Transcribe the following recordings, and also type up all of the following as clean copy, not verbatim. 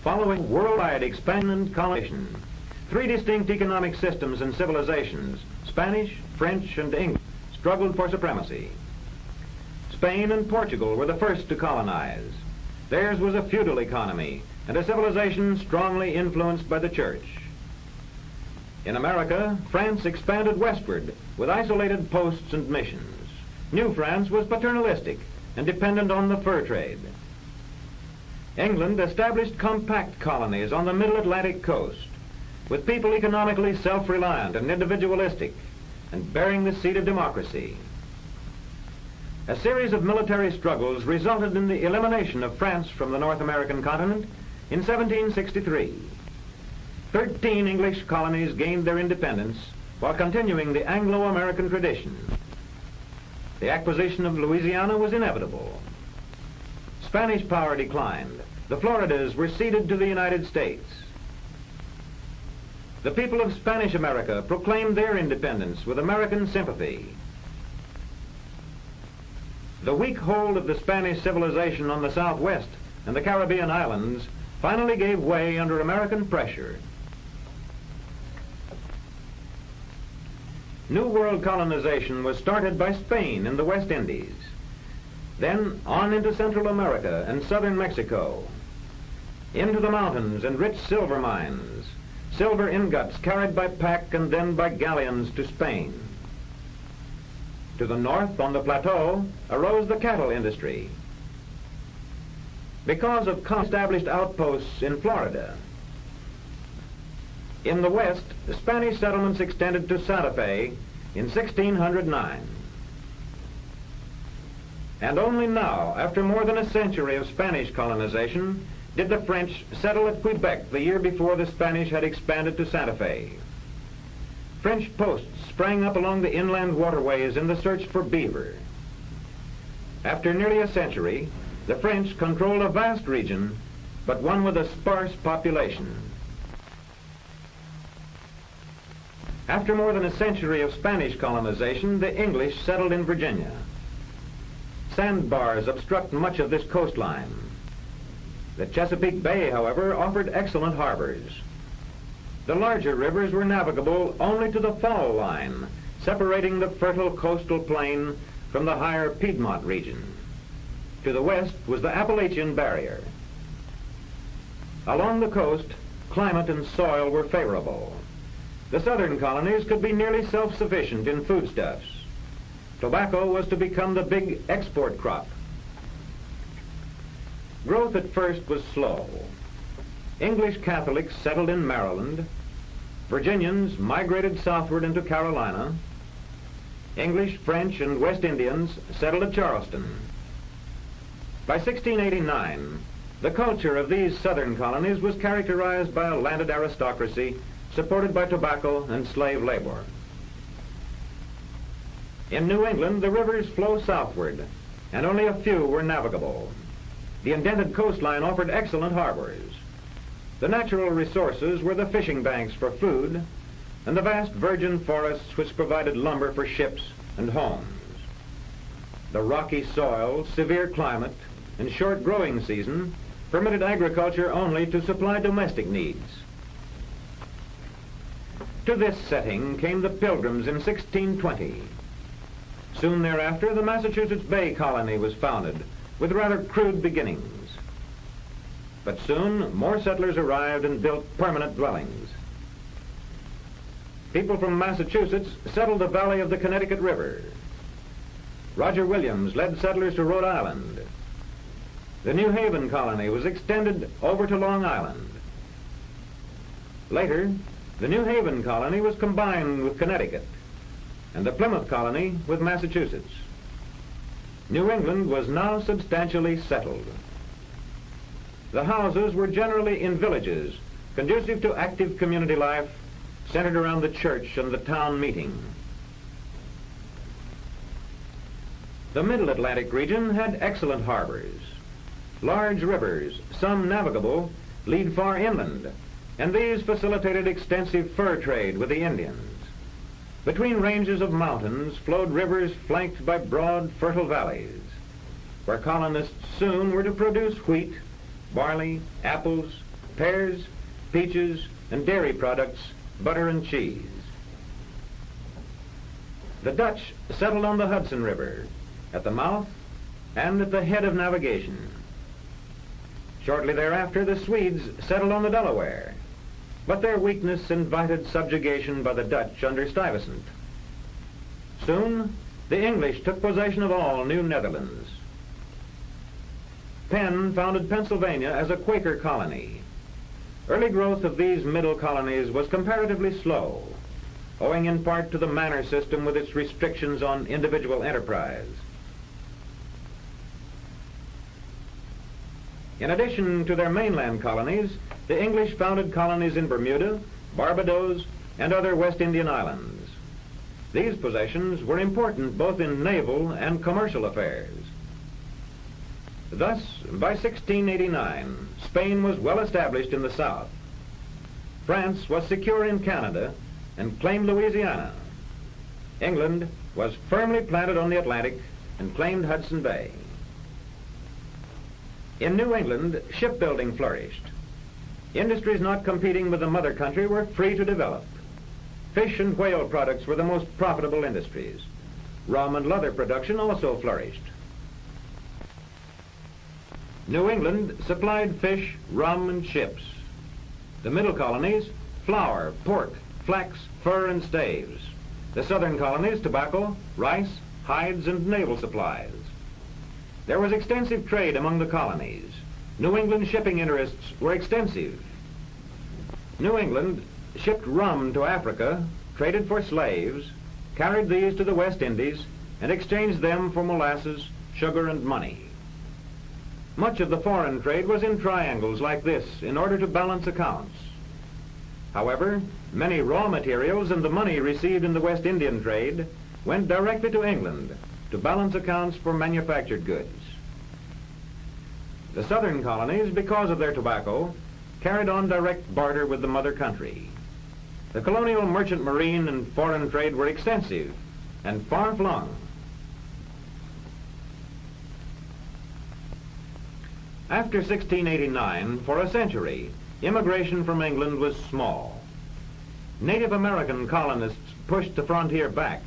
Following worldwide expansion and colonization, three distinct economic systems and civilizations, Spanish, French, and English, struggled for supremacy. Spain and Portugal were the first to colonize. Theirs was a feudal economy and a civilization strongly influenced by the church. In America, France expanded westward with isolated posts and missions. New France was paternalistic and dependent on the fur trade. England established compact colonies on the middle Atlantic coast, with people economically self-reliant and individualistic, and bearing the seed of democracy. A series of military struggles resulted in the elimination of France from the North American continent in 1763. 13 English colonies gained their independence while continuing the Anglo-American tradition. The acquisition of Louisiana was inevitable. Spanish power declined. The Floridas were ceded to the United States. The people of Spanish America proclaimed their independence with American sympathy. The weak hold of the Spanish civilization on the Southwest and the Caribbean islands finally gave way under American pressure. New World colonization was started by Spain in the West Indies, then on into Central America and southern Mexico, into the mountains and rich silver mines, silver ingots carried by pack and then by galleons to Spain. To the north, on the plateau, arose the cattle industry. Because of established outposts in Florida. In the west, the Spanish settlements extended to Santa Fe in 1609. And only now, after more than a century of Spanish colonization, did the French settle at Quebec the year before the Spanish had expanded to Santa Fe. French posts sprang up along the inland waterways in the search for beaver. After nearly a century, the French controlled a vast region, but one with a sparse population. After more than a century of Spanish colonization, the English settled in Virginia. Sandbars obstruct much of this coastline. The Chesapeake Bay, however, offered excellent harbors. The larger rivers were navigable only to the fall line, separating the fertile coastal plain from the higher Piedmont region. To the west was the Appalachian Barrier. Along the coast, climate and soil were favorable. The southern colonies could be nearly self-sufficient in foodstuffs. Tobacco was to become the big export crop. Growth at first was slow. English Catholics settled in Maryland. Virginians migrated southward into Carolina. English, French, and West Indians settled at Charleston. By 1689, the culture of these southern colonies was characterized by a landed aristocracy supported by tobacco and slave labor. In New England, the rivers flow southward, and only a few were navigable. The indented coastline offered excellent harbors. The natural resources were the fishing banks for food and the vast virgin forests which provided lumber for ships and homes. The rocky soil, severe climate, and short growing season permitted agriculture only to supply domestic needs. To this setting came the Pilgrims in 1620. Soon thereafter, the Massachusetts Bay Colony was founded, with rather crude beginnings. But soon, more settlers arrived and built permanent dwellings. People from Massachusetts settled the valley of the Connecticut River. Roger Williams led settlers to Rhode Island. The New Haven colony was extended over to Long Island. Later, the New Haven colony was combined with Connecticut, and the Plymouth colony with Massachusetts. New England was now substantially settled. The houses were generally in villages, conducive to active community life, centered around the church and the town meeting. The Middle Atlantic region had excellent harbors. Large rivers, some navigable, lead far inland, and these facilitated extensive fur trade with the Indians. Between ranges of mountains flowed rivers flanked by broad, fertile valleys, where colonists soon were to produce wheat, barley, apples, pears, peaches, and dairy products, butter and cheese. The Dutch settled on the Hudson River, at the mouth and at the head of navigation. Shortly thereafter, the Swedes settled on the Delaware, but their weakness invited subjugation by the Dutch under Stuyvesant. Soon, the English took possession of all New Netherlands. Penn founded Pennsylvania as a Quaker colony. Early growth of these middle colonies was comparatively slow, owing in part to the manor system with its restrictions on individual enterprise. In addition to their mainland colonies, the English founded colonies in Bermuda, Barbados, and other West Indian islands. These possessions were important both in naval and commercial affairs. Thus, by 1689, Spain was well established in the south. France was secure in Canada and claimed Louisiana. England was firmly planted on the Atlantic and claimed Hudson Bay. In New England, shipbuilding flourished. Industries not competing with the mother country were free to develop. Fish and whale products were the most profitable industries. Rum and leather production also flourished. New England supplied fish, rum, and ships. The middle colonies, flour, pork, flax, fur, and staves. The southern colonies, tobacco, rice, hides, and naval supplies. There was extensive trade among the colonies. New England shipping interests were extensive. New England shipped rum to Africa, traded for slaves, carried these to the West Indies, and exchanged them for molasses, sugar, and money. Much of the foreign trade was in triangles like this in order to balance accounts. However, many raw materials and the money received in the West Indian trade went directly to England to balance accounts for manufactured goods. The southern colonies, because of their tobacco, carried on direct barter with the mother country. The colonial merchant marine and foreign trade were extensive and far-flung. After 1689, for a century, immigration from England was small. Native American colonists pushed the frontier back,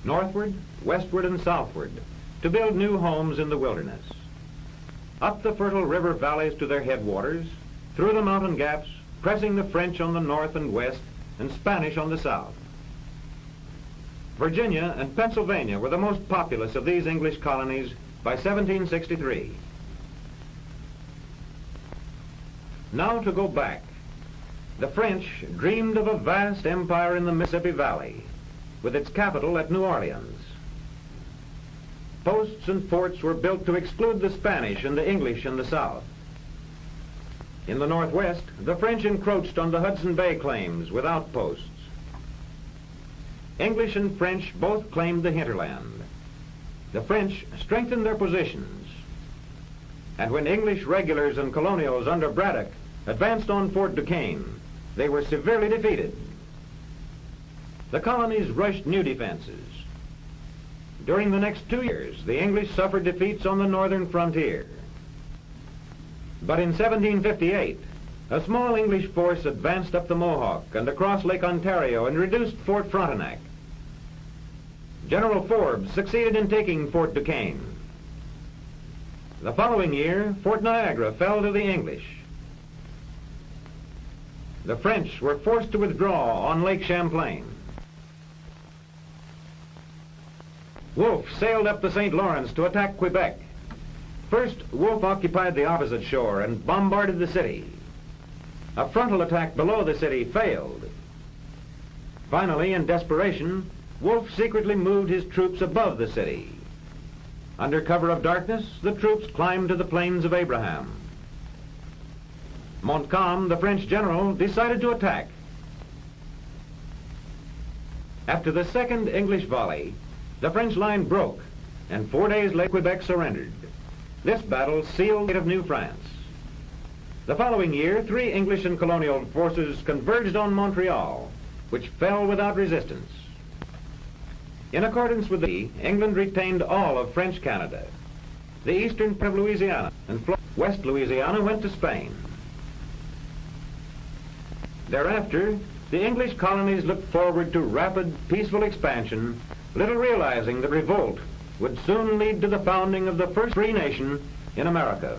northward, westward, and southward, to build new homes in the wilderness. Up the fertile river valleys to their headwaters, through the mountain gaps, pressing the French on the north and west, and Spanish on the south. Virginia and Pennsylvania were the most populous of these English colonies by 1763. Now to go back. The French dreamed of a vast empire in the Mississippi Valley, with its capital at New Orleans. Posts and forts were built to exclude the Spanish and the English in the south. In the northwest, the French encroached on the Hudson Bay claims with outposts. English and French both claimed the hinterland. The French strengthened their positions, and when English regulars and colonials under Braddock advanced on Fort Duquesne, they were severely defeated. The colonies rushed new defenses. During the next 2 years, the English suffered defeats on the northern frontier. But in 1758, a small English force advanced up the Mohawk and across Lake Ontario and reduced Fort Frontenac. General Forbes succeeded in taking Fort Duquesne. The following year, Fort Niagara fell to the English. The French were forced to withdraw on Lake Champlain. Wolfe sailed up the St. Lawrence to attack Quebec. First, Wolfe occupied the opposite shore and bombarded the city. A frontal attack below the city failed. Finally, in desperation, Wolfe secretly moved his troops above the city. Under cover of darkness, the troops climbed to the Plains of Abraham. Montcalm, the French general, decided to attack. After the second English volley, the French line broke, and 4 days later Quebec surrendered. This battle sealed the fate of New France. The following year, 3 English and colonial forces converged on Montreal, which fell without resistance. In accordance with the England retained all of French Canada. The eastern part of Louisiana and West Louisiana went to Spain. Thereafter, the English colonies looked forward to rapid, peaceful expansion, little realizing that revolt would soon lead to the founding of the first free nation in America.